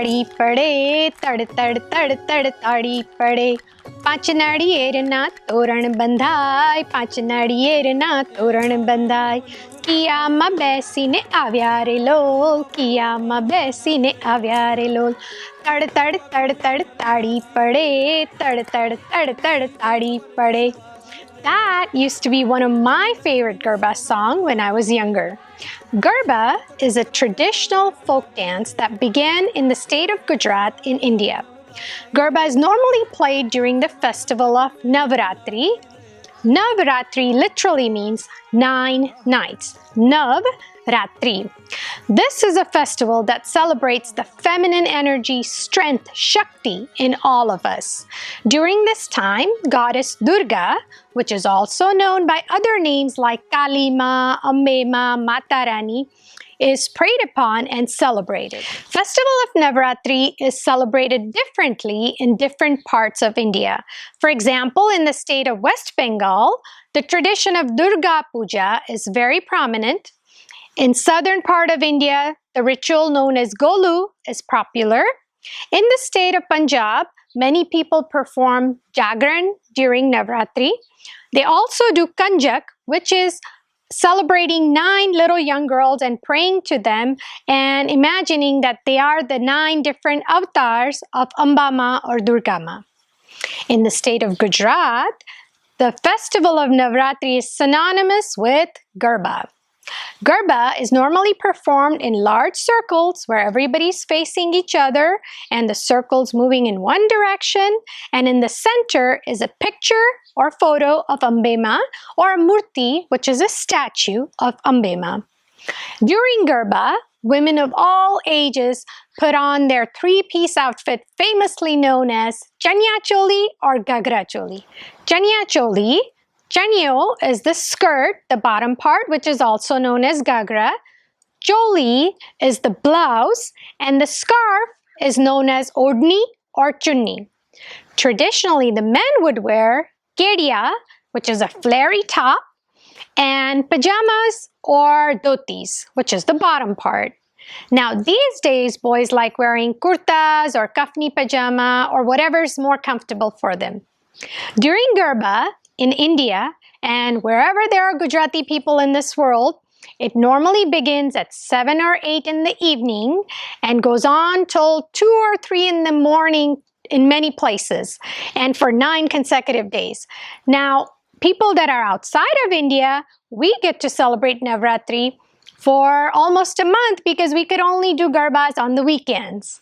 તાળી પડે તડ તડ તડ તડ તાળી પડે પાંચ નાળિયેરના તોરણ બંધાય પાંચ નાળિયેરના તોરણ બંધાય કિયામાં બેસીને આવ્યા રે લોલ કિયામાં બેસીને આવ્યા રે લોલ તડ તડ તડ તડ તાળી પડે તડ તડ તડ તડ તાળી પડે. That used to be one of my favorite Garba songs when I was younger. Garba is a traditional folk dance that began in the state of Gujarat in India. Garba is normally played during the festival of Navratri. Navratri literally means 9 nights. Navratri. This is a festival that celebrates the feminine energy, strength, Shakti in all of us. During this time, goddess Durga, which is also known by other names like Kali Ma, Ambe Ma, Mata Rani, is prayed upon and celebrated. Festival of Navratri is celebrated differently in different parts of India. For example, in the state of West Bengal, the tradition of Durga Puja is very prominent. In southern part of India, the ritual known as Golu is popular. In the state of Punjab, many people perform Jagran during Navratri. They also do Kanjak, which is celebrating 9 little young girls and praying to them and imagining that they are the 9 different avatars of Amba Ma or Durga Ma. In the state of Gujarat, the festival of Navratri is synonymous with Garba. Garba is normally performed in large circles where everybody's facing each other and the circles moving in one direction, and in the center is a picture or photo of Ambe Ma or a murti, which is a statue of Ambe Ma. During Garba, women of all ages put on their 3-piece outfit famously known as Chanya Choli or Gagra Choli. Chanya Choli, Chanyo is the skirt, the bottom part, which is also known as Gagra. Choli is the blouse, and the scarf is known as Odni or Chunni. Traditionally, the men would wear Kediya, which is a flary top, and pajamas or dhotis, which is the bottom part. Now, these days, boys like wearing kurtas or kafni pajama or whatever's more comfortable for them. During Garba, in India, and wherever there are Gujarati people in this world, it normally begins at 7 or 8 in the evening and goes on till 2 or 3 in the morning in many places, and for 9 consecutive days. Now, people that are outside of India, we get to celebrate Navratri for almost a month because we could only do Garbas on the weekends.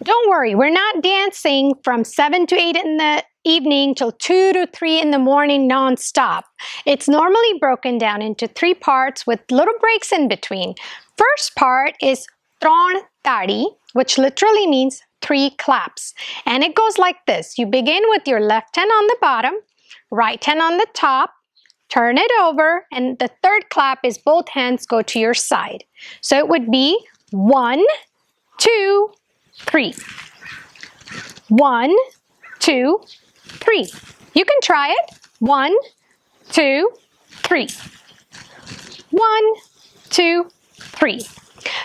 Don't worry, we're not dancing from 7 to 8 in the evening till 2 to 3 in the morning non-stop. It's normally broken down into 3 parts with little breaks in between. First part is Tron Tadi, which literally means 3 claps. And it goes like this. You begin with your left hand on the bottom, right hand on the top, turn it over, and the third clap is both hands go to your side. So it would be 1, 2, 3. 1, 2, 3. You can try it. 1, 2, 3. 1, 2, 3.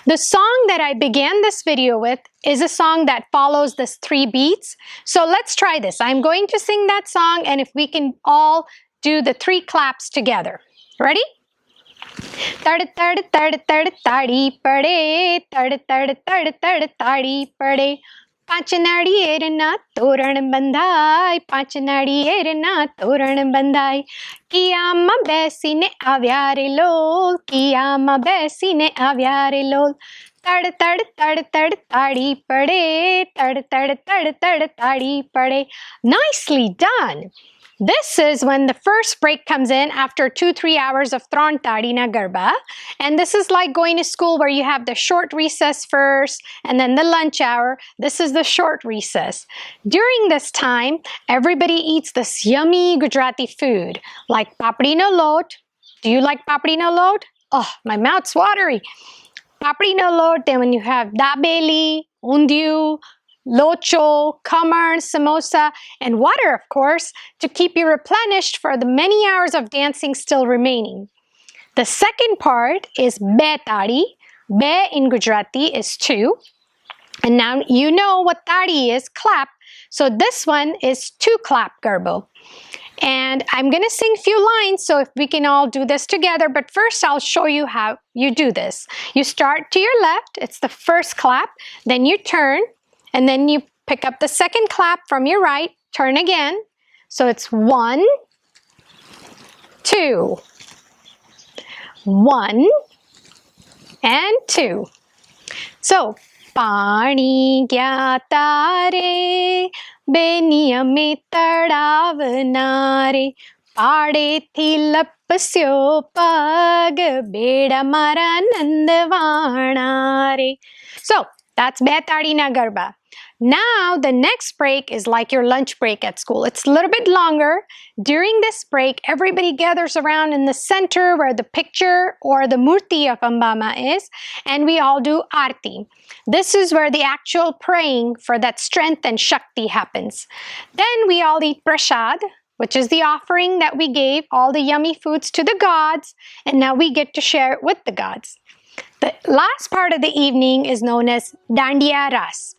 The song that I began this video with is a song that follows this 3 beats. So let's try this. I'm going to sing that song, and if we can all do the 3 claps together. Ready? Tad tad tad tad tadi pade, tad tad tad tad tadi pade. પાંચ નાળિયેરના તોરણ બંધાય પાંચ નાળિયેરના તોરણ બંધાય કિયામાં બેસીને આવ્યા રે લોલ કિયામાં બેસીને આવ્યા રે લોલ તડ તડ તડ તડ તાળી પડે તડ તડ તડ તડ તાળી પડે. Nicely done. This is when the first break comes in after 2-3 hours of Tron Tadi na Garba. And this is like going to school where you have the short recess first and then the lunch hour. This is the short recess. During this time, everybody eats this yummy Gujarati food like papdi no lot. Do you like papdi no lot? Oh, my mouth's watery. Papdi no lot, then when you have dabeli, undiyu, locho, khaman, samosa, and water, of course, to keep you replenished for the many hours of dancing still remaining. The second part is be tadi. Be in Gujarati is 2. And now you know what tadi is, clap. So this one is to clap, Garbo. And I'm going to sing a few lines, so if we can all do this together. But first, I'll show you how you do this. You start to your left. It's the first clap. Then you turn, and then you pick up the second clap from your right. Turn again. So it's 1, 2. 1 and 2. So, पाणी गया तारे बेनियमित तड़ावनारे पाड़ेથી લપસ્યો પગ બેડા મારા નંદવાણા રે. So that's બે તાળીના garba. Now the next break is like your lunch break at school. It's a little bit longer. During this break, everybody gathers around in the center where the picture or the murti of Ambama is, and we all do arti. This is where the actual praying for that strength and shakti happens. Then we all eat prasad, which is the offering that we gave all the yummy foods to the gods, and now we get to share it with the gods. The last part of the evening is known as Dandiya Ras,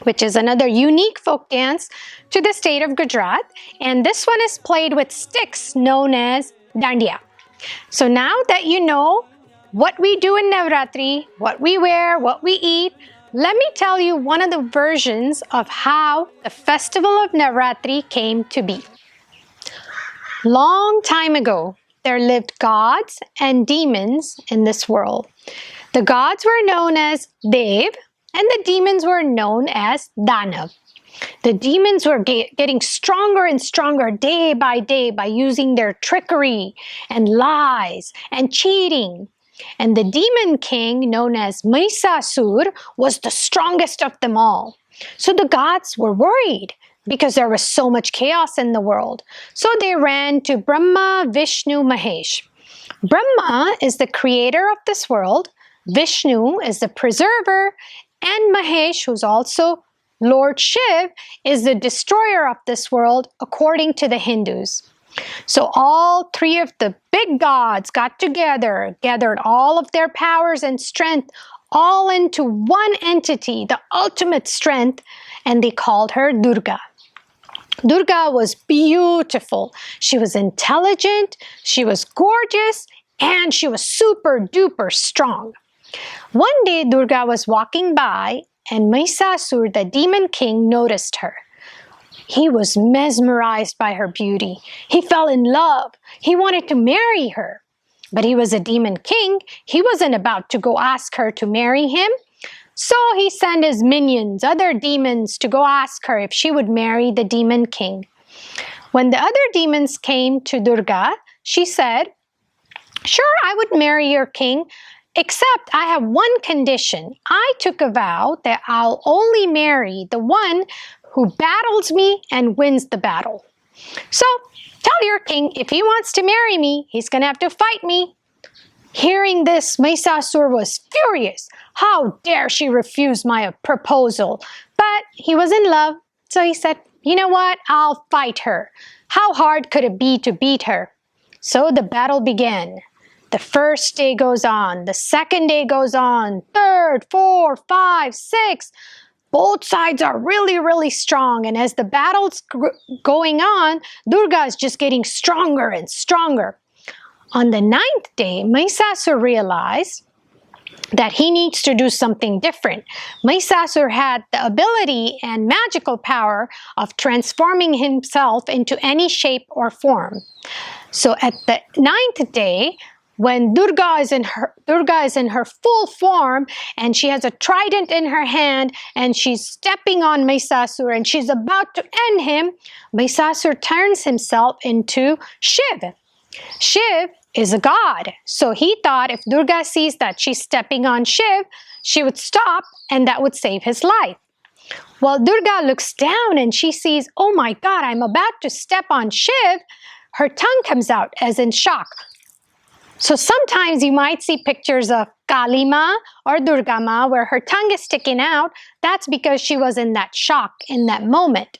which is another unique folk dance to the state of Gujarat. And this one is played with sticks known as dandiya. So now that you know what we do in Navratri, what we wear, what we eat, let me tell you one of the versions of how the festival of Navratri came to be. Long time ago, there lived gods and demons in this world. The gods were known as Dev, and the demons were known as Danav. The demons were getting stronger and stronger day by using their trickery and lies and cheating. And the demon king, known as Mahishasur, was the strongest of them all. So the gods were worried because there was so much chaos in the world. So they ran to Brahma, Vishnu, Mahesh. Brahma is the creator of this world, Vishnu is the preserver, and Mahesh, who's also Lord Shiv, is the destroyer of this world according to the Hindus. So all three of the big gods got together, gathered all of their powers and strength all into one entity, the ultimate strength, and they called her Durga. Durga was beautiful. She was intelligent, she was gorgeous, and she was super duper strong. One day, Durga was walking by, and Mahishasur, the demon king, noticed her. He was mesmerized by her beauty. He fell in love. He wanted to marry her. But he was a demon king. He wasn't about to go ask her to marry him. So he sent his minions, other demons, to go ask her if she would marry the demon king. When the other demons came to Durga, she said, "Sure, I would marry your king, except I have one condition. I took a vow that I'll only marry the one who battles me and wins the battle. So tell your king if he wants to marry me, he's going to have to fight me." Hearing this, Mahishasur was furious. How dare she refuse my proposal? But he was in love, so he said, "You know what? I'll fight her. How hard could it be to beat her?" So the battle began. The first day goes on, the second day goes on, third, 4, 5, 6. Both sides are really, really strong. And as the battle's going on, Durga is just getting stronger and stronger. On the 9th day, Mahishasur realized that he needs to do something different. Mahishasur had the ability and magical power of transforming himself into any shape or form. So at the 9th day, when Durga is in her full form, and she has a trident in her hand, and she's stepping on Mahishasur, and she's about to end him, Mahishasur turns himself into Shiv. Shiv is a god, so he thought if Durga sees that she's stepping on Shiv, she would stop, and that would save his life. Well, Durga looks down, and she sees, oh my God, I'm about to step on Shiv. Her tongue comes out, as in shock. So sometimes you might see pictures of Kali Ma or Durga Ma where her tongue is sticking out. That's because she was in that shock in that moment.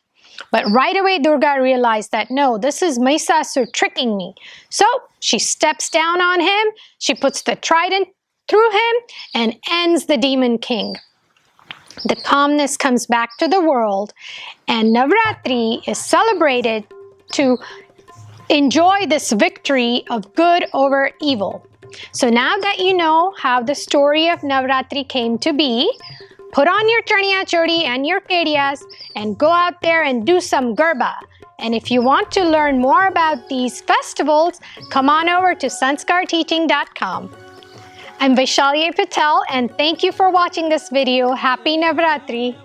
But right away Durga realized that no, this is Mahishasur tricking me. So she steps down on him, she puts the trident through him and ends the demon king. The calmness comes back to the world, and Navratri is celebrated to enjoy this victory of good over evil. So now that you know how the story of Navratri came to be, put on your chaniya chodi and your kediyas and go out there and do some Garba. And if you want to learn more about these festivals, come on over to sanskarteaching.com. I'm Vaishali Patel, and thank you for watching this video. Happy Navratri!